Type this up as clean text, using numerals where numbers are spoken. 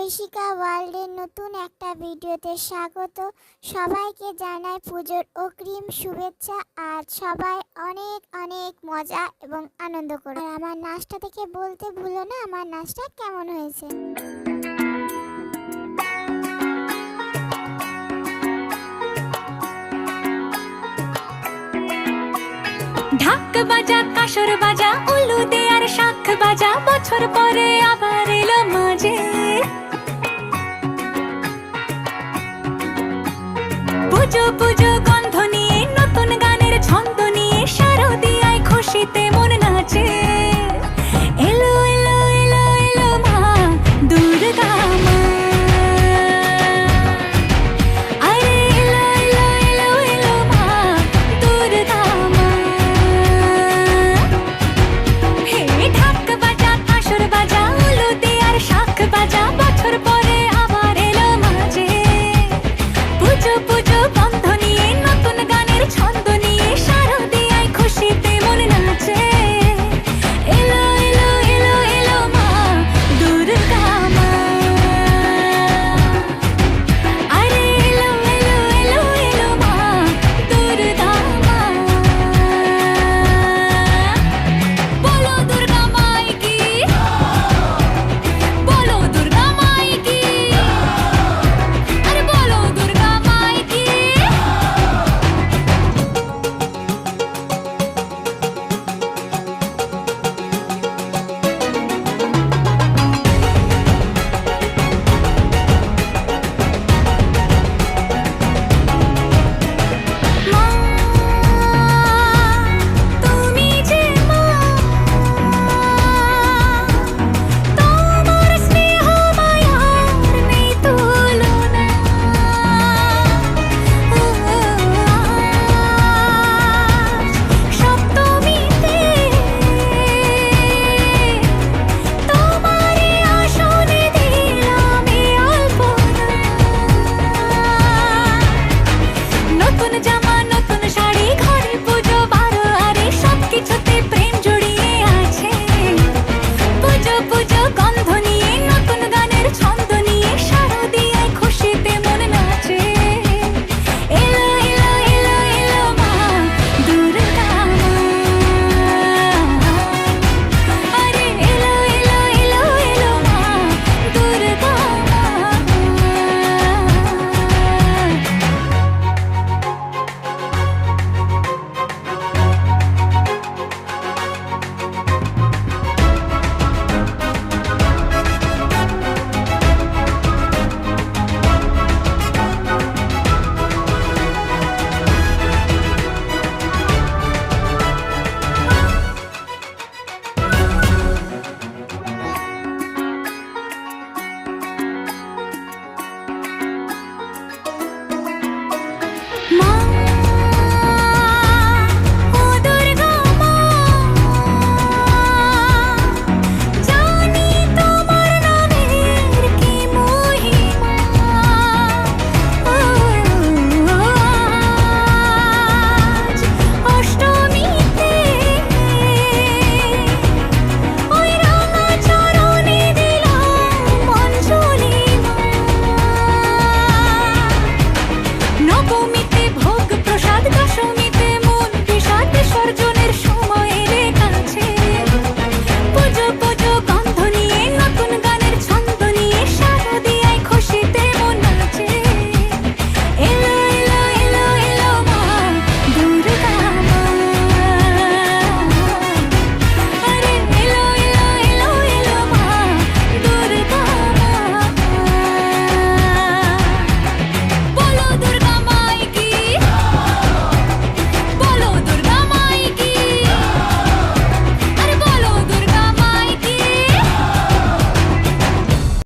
ঐশিকা ওয়ার্ল্ডের নতুন একটা ভিডিওতে স্বাগত। সবাইকে জানাই পুজোর অগ্রিম শুভেচ্ছা। আর সবাই অনেক অনেক মজা এবং আনন্দ করো। আর আমার নাচটা দেখে বলতে ভুলো না আমার নাচটা কেমন হয়েছে। ঢাক বাজা, কাসর বাজা, উলু দে আর শাঁখ বাজা, বছর পরে আবার এলো মাঝে। পুজো পুজো গন্ধ নিয়ে, নতুন গানের ছন্দ নিয়ে, শারদিয়ায় খুশিতে মন নাচে।